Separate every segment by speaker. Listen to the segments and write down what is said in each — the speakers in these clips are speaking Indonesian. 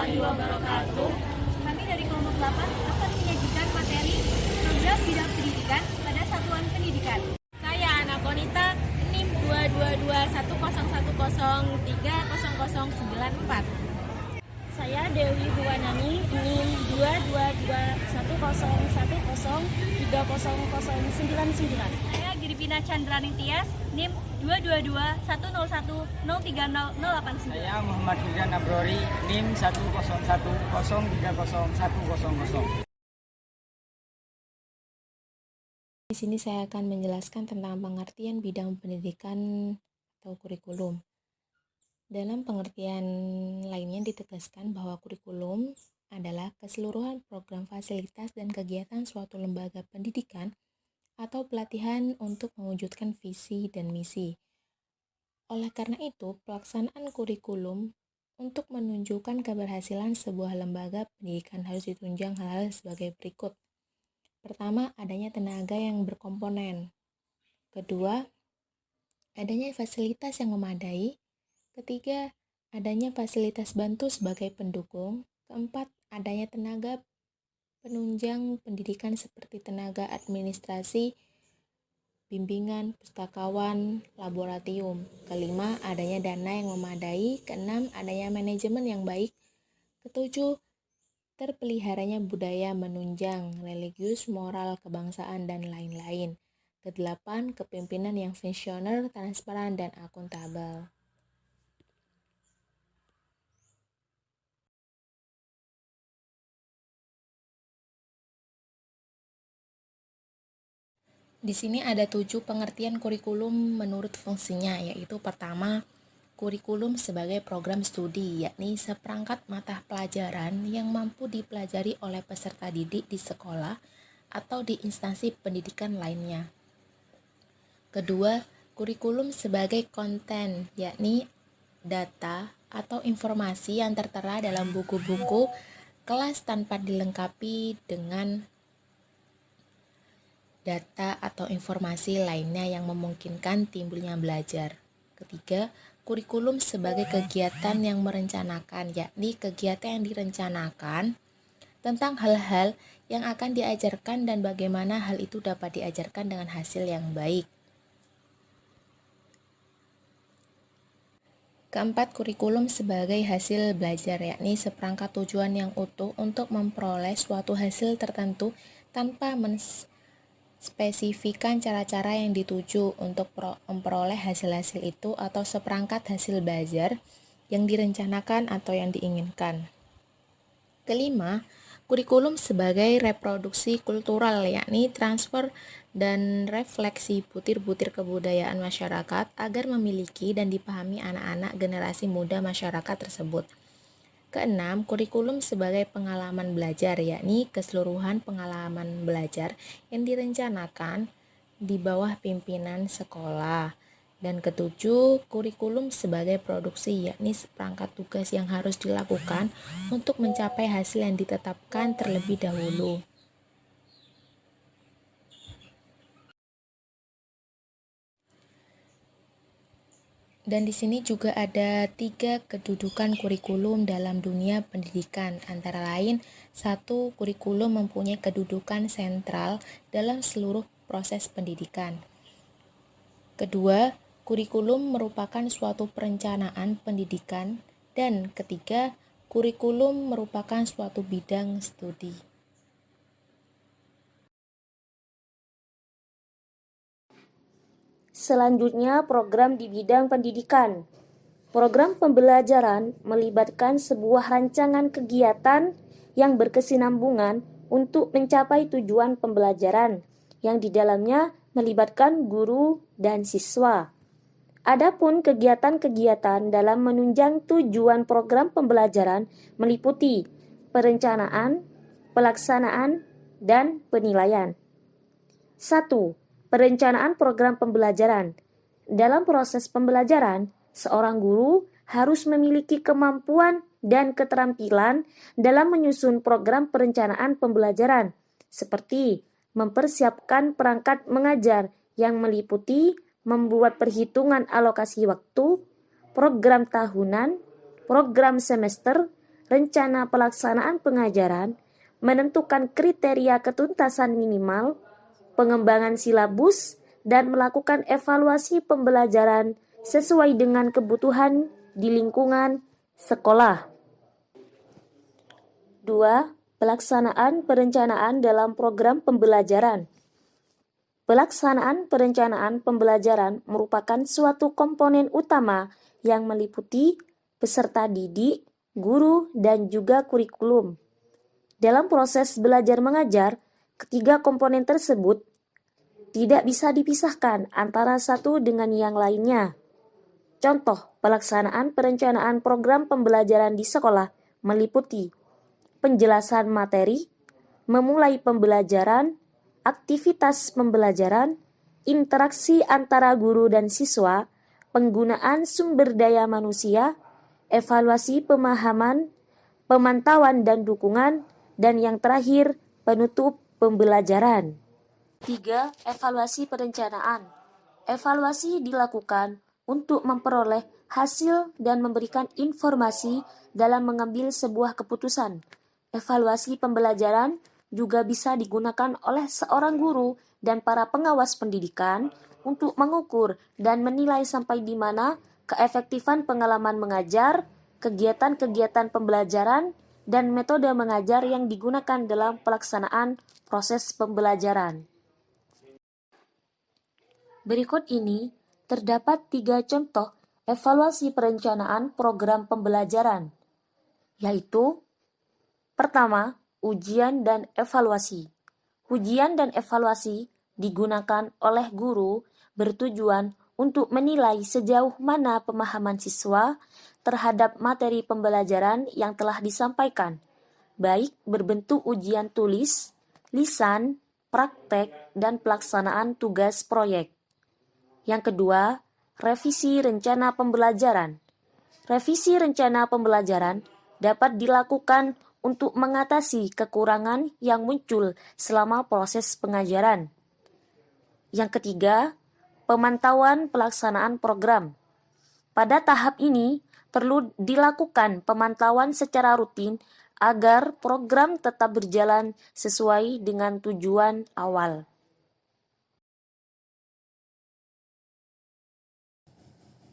Speaker 1: warahmatullahi wabarakatuh.
Speaker 2: Kami dari kelompok 8 akan menyajikan materi program bidang pendidikan pada satuan pendidikan.
Speaker 1: Saya Ana Bonita, NIM 22210030094.
Speaker 3: Saya Dewi Buwanani, NIM 2221010300099.
Speaker 2: Saya Giripina Chandraning Tias, NIM 22210103089.
Speaker 4: Saya Muhammad Firdan Abrori, NIM 101030100.
Speaker 5: Di sini saya akan menjelaskan tentang pengertian bidang pendidikan atau kurikulum. Dalam pengertian lainnya ditegaskan bahwa kurikulum adalah keseluruhan program fasilitas dan kegiatan suatu lembaga pendidikan atau pelatihan untuk mewujudkan visi dan misi. Oleh karena itu, pelaksanaan kurikulum untuk menunjukkan keberhasilan sebuah lembaga pendidikan harus ditunjang hal-hal sebagai berikut. Pertama, adanya tenaga yang berkomponen. Kedua, adanya fasilitas yang memadai. Ketiga, adanya fasilitas bantu sebagai pendukung. Keempat, adanya tenaga penunjang pendidikan seperti tenaga administrasi, bimbingan, pustakawan, laboratorium. Kelima, adanya dana yang memadai. Keenam, adanya manajemen yang baik. Ketujuh, terpeliharanya budaya menunjang, religius, moral, kebangsaan, dan lain-lain. Kedelapan, kepemimpinan yang visioner, transparan, dan akuntabel. Di sini ada 7 pengertian kurikulum menurut fungsinya, yaitu pertama, kurikulum sebagai program studi, yakni seperangkat mata pelajaran yang mampu dipelajari oleh peserta didik di sekolah atau di instansi pendidikan lainnya. Kedua, kurikulum sebagai konten, yakni data atau informasi yang tertera dalam buku-buku kelas tanpa dilengkapi dengan data atau informasi lainnya yang memungkinkan timbulnya belajar. Ketiga, kurikulum sebagai kegiatan yang merencanakan, yakni kegiatan yang direncanakan tentang hal-hal yang akan diajarkan dan bagaimana hal itu dapat diajarkan dengan hasil yang baik. Keempat, kurikulum sebagai hasil belajar, yakni seperangkat tujuan yang utuh untuk memperoleh suatu hasil tertentu tanpa spesifikan cara-cara yang dituju untuk memperoleh hasil-hasil itu atau seperangkat hasil belajar yang direncanakan atau yang diinginkan. Kelima, kurikulum sebagai reproduksi kultural, yakni transfer dan refleksi butir-butir kebudayaan masyarakat agar memiliki dan dipahami anak-anak generasi muda masyarakat tersebut. Keenam, kurikulum sebagai pengalaman belajar, yakni keseluruhan pengalaman belajar yang direncanakan di bawah pimpinan sekolah. Dan ketujuh, kurikulum sebagai produksi, yakni seperangkat tugas yang harus dilakukan untuk mencapai hasil yang ditetapkan terlebih dahulu. Dan di sini juga ada 3 kedudukan kurikulum dalam dunia pendidikan. Antara lain, 1. Kurikulum mempunyai kedudukan sentral dalam seluruh proses pendidikan. Kedua, kurikulum merupakan suatu perencanaan pendidikan. Dan ketiga, kurikulum merupakan suatu bidang studi.
Speaker 3: Selanjutnya, program di bidang pendidikan. Program pembelajaran melibatkan sebuah rancangan kegiatan yang berkesinambungan untuk mencapai tujuan pembelajaran, yang di dalamnya melibatkan guru dan siswa. Adapun kegiatan-kegiatan dalam menunjang tujuan program pembelajaran meliputi perencanaan, pelaksanaan, dan penilaian. 1. Perencanaan program pembelajaran. Dalam proses pembelajaran, seorang guru harus memiliki kemampuan dan keterampilan dalam menyusun program perencanaan pembelajaran, seperti mempersiapkan perangkat mengajar yang meliputi membuat perhitungan alokasi waktu, program tahunan, program semester, rencana pelaksanaan pengajaran, menentukan kriteria ketuntasan minimal, pengembangan silabus, dan melakukan evaluasi pembelajaran sesuai dengan kebutuhan di lingkungan sekolah. 2. Pelaksanaan perencanaan dalam program pembelajaran. Pelaksanaan perencanaan pembelajaran merupakan suatu komponen utama yang meliputi peserta didik, guru, dan juga kurikulum. Dalam proses belajar mengajar, ketiga komponen tersebut tidak bisa dipisahkan antara satu dengan yang lainnya. Contoh pelaksanaan perencanaan program pembelajaran di sekolah meliputi penjelasan materi, memulai pembelajaran, aktivitas pembelajaran, interaksi antara guru dan siswa, penggunaan sumber daya manusia, evaluasi pemahaman, pemantauan dan dukungan, dan yang terakhir, penutup pembelajaran. 3. Evaluasi perencanaan. Evaluasi dilakukan untuk memperoleh hasil dan memberikan informasi dalam mengambil sebuah keputusan. Evaluasi pembelajaran juga bisa digunakan oleh seorang guru dan para pengawas pendidikan untuk mengukur dan menilai sampai di mana keefektifan pengalaman mengajar, kegiatan-kegiatan pembelajaran, dan metode mengajar yang digunakan dalam pelaksanaan proses pembelajaran. Berikut ini terdapat 3 contoh evaluasi perencanaan program pembelajaran, yaitu pertama, ujian dan evaluasi. Ujian dan evaluasi digunakan oleh guru bertujuan untuk menilai sejauh mana pemahaman siswa terhadap materi pembelajaran yang telah disampaikan, baik berbentuk ujian tulis, lisan, praktek, dan pelaksanaan tugas proyek. Yang kedua, revisi rencana pembelajaran. Revisi rencana pembelajaran dapat dilakukan untuk mengatasi kekurangan yang muncul selama proses pengajaran. Yang ketiga, pemantauan pelaksanaan program. Pada tahap ini, perlu dilakukan pemantauan secara rutin agar program tetap berjalan sesuai dengan tujuan awal.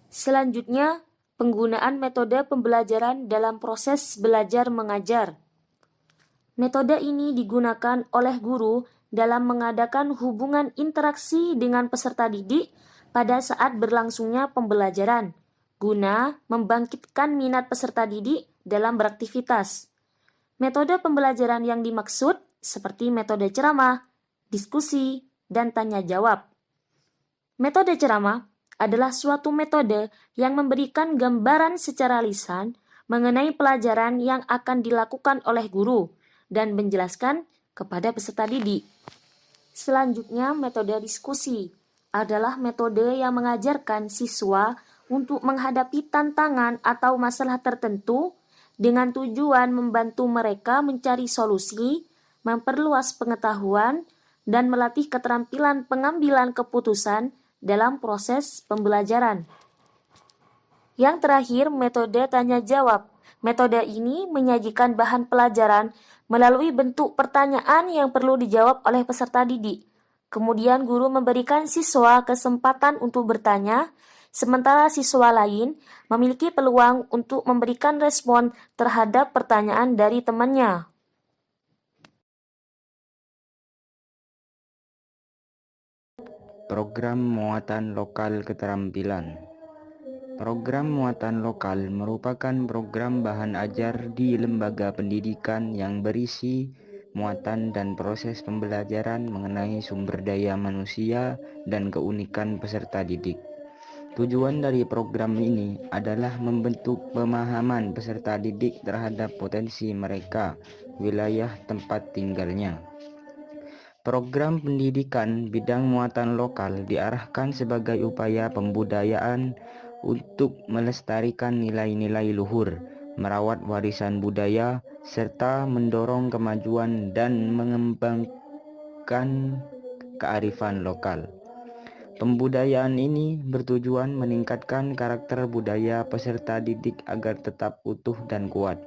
Speaker 3: Selanjutnya, penggunaan metode pembelajaran dalam proses belajar mengajar. Metode ini digunakan oleh guru dalam mengadakan hubungan interaksi dengan peserta didik pada saat berlangsungnya pembelajaran, guna membangkitkan minat peserta didik dalam beraktivitas. Metode pembelajaran yang dimaksud seperti metode ceramah, diskusi, dan tanya jawab. Metode ceramah adalah suatu metode yang memberikan gambaran secara lisan mengenai pelajaran yang akan dilakukan oleh guru dan menjelaskan kepada peserta didik. Selanjutnya, metode diskusi adalah metode yang mengajarkan siswa untuk menghadapi tantangan atau masalah tertentu dengan tujuan membantu mereka mencari solusi, memperluas pengetahuan, dan melatih keterampilan pengambilan keputusan dalam proses pembelajaran. Yang terakhir, metode tanya jawab. Metode ini menyajikan bahan pelajaran melalui bentuk pertanyaan yang perlu dijawab oleh peserta didik. Kemudian guru memberikan siswa kesempatan untuk bertanya, sementara siswa lain memiliki peluang untuk memberikan respon terhadap pertanyaan dari temannya.
Speaker 6: Program muatan lokal keterampilan. Program muatan lokal merupakan program bahan ajar di lembaga pendidikan yang berisi muatan dan proses pembelajaran mengenai sumber daya manusia dan keunikan peserta didik. Tujuan dari program ini adalah membentuk pemahaman peserta didik terhadap potensi mereka, wilayah tempat tinggalnya. Program pendidikan bidang muatan lokal diarahkan sebagai upaya pembudayaan untuk melestarikan nilai-nilai luhur, merawat warisan budaya, serta mendorong kemajuan dan mengembangkan kearifan lokal. Pembudayaan ini bertujuan meningkatkan karakter budaya peserta didik agar tetap utuh dan kuat.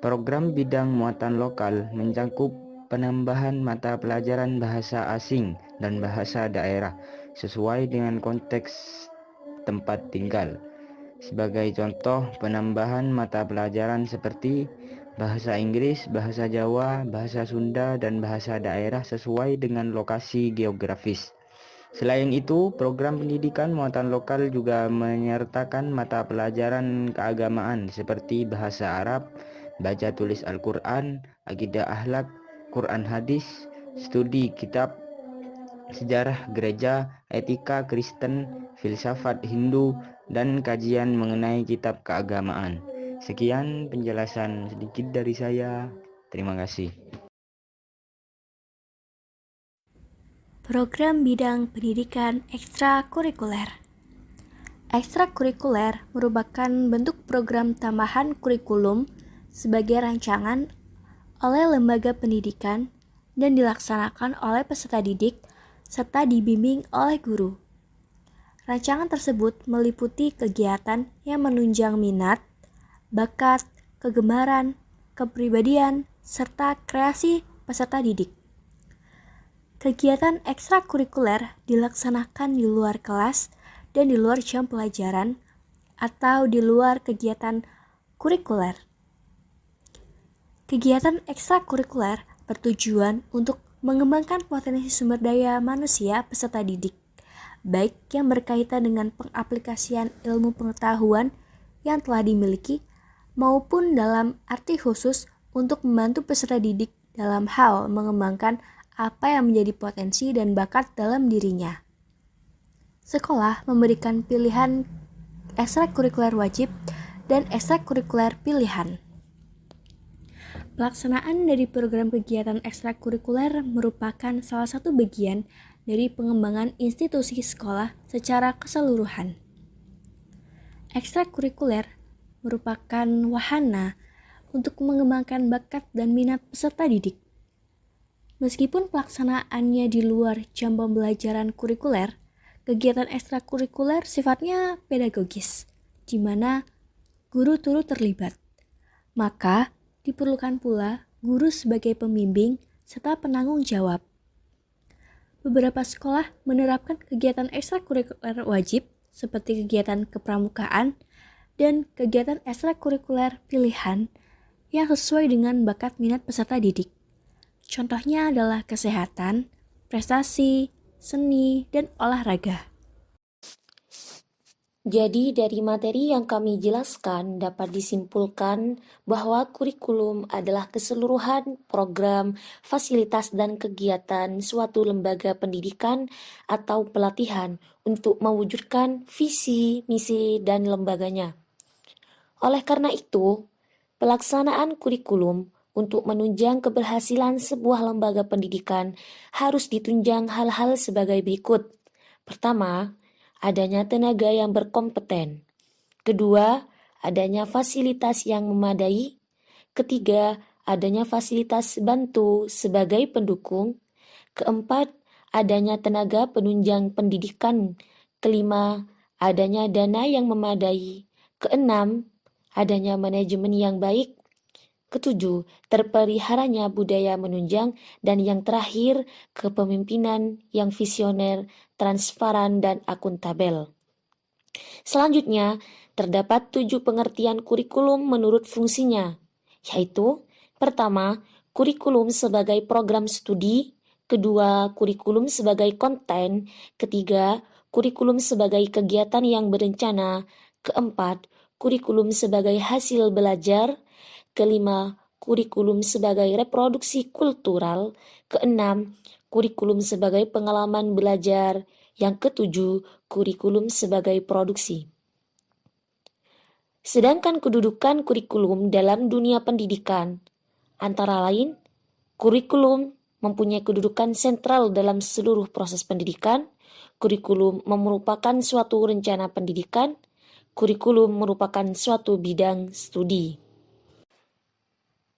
Speaker 6: Program bidang muatan lokal mencakup penambahan mata pelajaran bahasa asing dan bahasa daerah sesuai dengan konteks tempat tinggal. Sebagai contoh, penambahan mata pelajaran seperti bahasa Inggris, bahasa Jawa, bahasa Sunda, dan bahasa daerah sesuai dengan lokasi geografis. Selain itu, program pendidikan muatan lokal juga menyertakan mata pelajaran keagamaan seperti bahasa Arab, baca tulis Al-Quran, akidah akhlak, Quran hadis, studi kitab, sejarah gereja, etika Kristen, filsafat Hindu, dan kajian mengenai kitab keagamaan. Sekian penjelasan sedikit dari saya. Terima kasih.
Speaker 2: Program bidang pendidikan ekstrakurikuler. Ekstrakurikuler merupakan bentuk program tambahan kurikulum sebagai rancangan oleh lembaga pendidikan dan dilaksanakan oleh peserta didik serta dibimbing oleh guru. Rancangan tersebut meliputi kegiatan yang menunjang minat, bakat, kegemaran, kepribadian, serta kreasi peserta didik. Kegiatan ekstrakurikuler dilaksanakan di luar kelas dan di luar jam pelajaran atau di luar kegiatan kurikuler. Kegiatan ekstrakurikuler bertujuan untuk mengembangkan potensi sumber daya manusia peserta didik, baik yang berkaitan dengan pengaplikasian ilmu pengetahuan yang telah dimiliki maupun dalam arti khusus untuk membantu peserta didik dalam hal mengembangkan apa yang menjadi potensi dan bakat dalam dirinya. Sekolah memberikan pilihan ekstrakurikuler wajib dan ekstrakurikuler pilihan. Pelaksanaan dari program kegiatan ekstrakurikuler merupakan salah satu bagian dari pengembangan institusi sekolah secara keseluruhan. Ekstrakurikuler merupakan wahana untuk mengembangkan bakat dan minat peserta didik. Meskipun pelaksanaannya di luar jam pembelajaran kurikuler, kegiatan ekstrakurikuler sifatnya pedagogis, di mana guru turut terlibat. Maka, diperlukan pula guru sebagai pembimbing serta penanggung jawab. Beberapa sekolah menerapkan kegiatan ekstrakurikuler wajib seperti kegiatan kepramukaan dan kegiatan ekstrakurikuler pilihan yang sesuai dengan bakat minat peserta didik. Contohnya adalah kesehatan, prestasi, seni, dan olahraga.
Speaker 3: Jadi dari materi yang kami jelaskan dapat disimpulkan bahwa kurikulum adalah keseluruhan program, fasilitas, dan kegiatan suatu lembaga pendidikan atau pelatihan untuk mewujudkan visi, misi, dan lembaganya. Oleh karena itu, pelaksanaan kurikulum untuk menunjang keberhasilan sebuah lembaga pendidikan harus ditunjang hal-hal sebagai berikut. Pertama, adanya tenaga yang berkompeten. Kedua, adanya fasilitas yang memadai. Ketiga, adanya fasilitas bantu sebagai pendukung. Keempat, adanya tenaga penunjang pendidikan. Kelima, adanya dana yang memadai. Keenam, adanya manajemen yang baik. Ketujuh, terpeliharanya budaya menunjang. Dan yang terakhir, kepemimpinan yang visioner, transparan, dan akuntabel. Selanjutnya, terdapat 7 pengertian kurikulum menurut fungsinya, yaitu: pertama, kurikulum sebagai program studi. Kedua, kurikulum sebagai konten. Ketiga, kurikulum sebagai kegiatan yang berencana. Keempat, kurikulum sebagai hasil belajar. Kelima, kurikulum sebagai reproduksi kultural. Keenam, kurikulum sebagai pengalaman belajar. Yang ketujuh, kurikulum sebagai produksi. Sedangkan kedudukan kurikulum dalam dunia pendidikan, antara lain, kurikulum mempunyai kedudukan sentral dalam seluruh proses pendidikan. Kurikulum merupakan suatu rencana pendidikan. Kurikulum merupakan suatu bidang studi.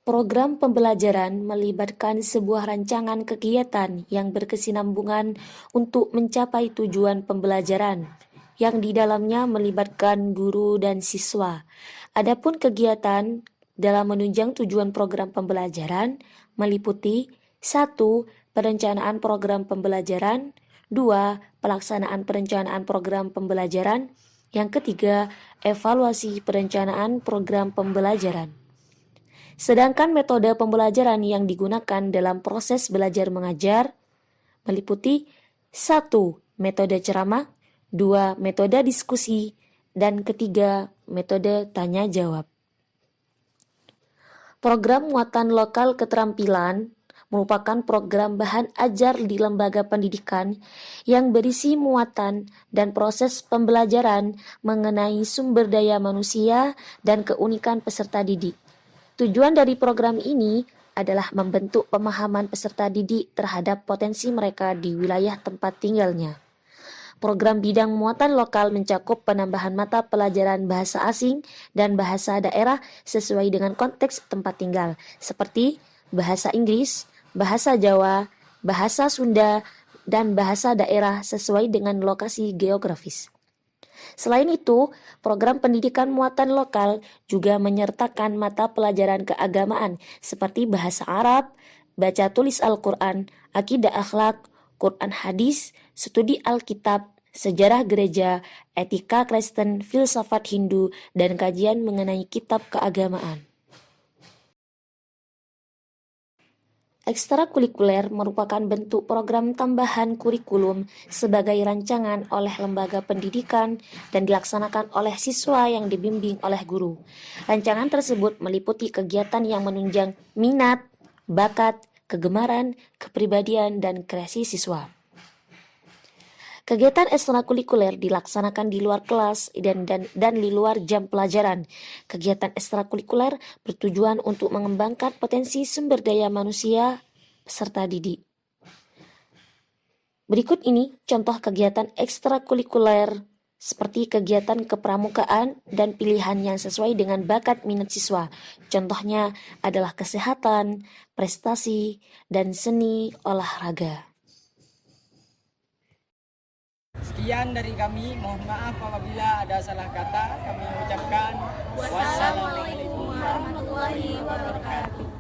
Speaker 3: Program pembelajaran melibatkan sebuah rancangan kegiatan yang berkesinambungan untuk mencapai tujuan pembelajaran, yang di dalamnya melibatkan guru dan siswa. Adapun kegiatan dalam menunjang tujuan program pembelajaran meliputi 1. Perencanaan program pembelajaran, 2. Pelaksanaan perencanaan program pembelajaran, yang ketiga, evaluasi perencanaan program pembelajaran. Sedangkan metode pembelajaran yang digunakan dalam proses belajar mengajar meliputi 1. Metode ceramah, 2. Metode diskusi, dan ketiga, metode tanya jawab. Program muatan lokal keterampilan merupakan program bahan ajar di lembaga pendidikan yang berisi muatan dan proses pembelajaran mengenai sumber daya manusia dan keunikan peserta didik. Tujuan dari program ini adalah membentuk pemahaman peserta didik terhadap potensi mereka di wilayah tempat tinggalnya. Program bidang muatan lokal mencakup penambahan mata pelajaran bahasa asing dan bahasa daerah sesuai dengan konteks tempat tinggal, seperti bahasa Inggris, bahasa Jawa, bahasa Sunda, dan bahasa daerah sesuai dengan lokasi geografis. Selain itu, program pendidikan muatan lokal juga menyertakan mata pelajaran keagamaan seperti bahasa Arab, baca tulis Al-Quran, akidah akhlak, Quran hadis, studi Alkitab, sejarah gereja, etika Kristen, filsafat Hindu, dan kajian mengenai kitab keagamaan. Ekstrakurikuler merupakan bentuk program tambahan kurikulum sebagai rancangan oleh lembaga pendidikan dan dilaksanakan oleh siswa yang dibimbing oleh guru. Rancangan tersebut meliputi kegiatan yang menunjang minat, bakat, kegemaran, kepribadian, dan kreasi siswa. Kegiatan ekstrakurikuler dilaksanakan di luar kelas dan di luar jam pelajaran. Kegiatan ekstrakurikuler bertujuan untuk mengembangkan potensi sumber daya manusia peserta didik. Berikut ini contoh kegiatan ekstrakurikuler seperti kegiatan kepramukaan dan pilihan yang sesuai dengan bakat minat siswa. Contohnya adalah kesehatan, prestasi, dan seni olahraga.
Speaker 4: Sekian dari kami, mohon maaf apabila ada salah kata. Kami ucapkan wassalamualaikum warahmatullahi wabarakatuh.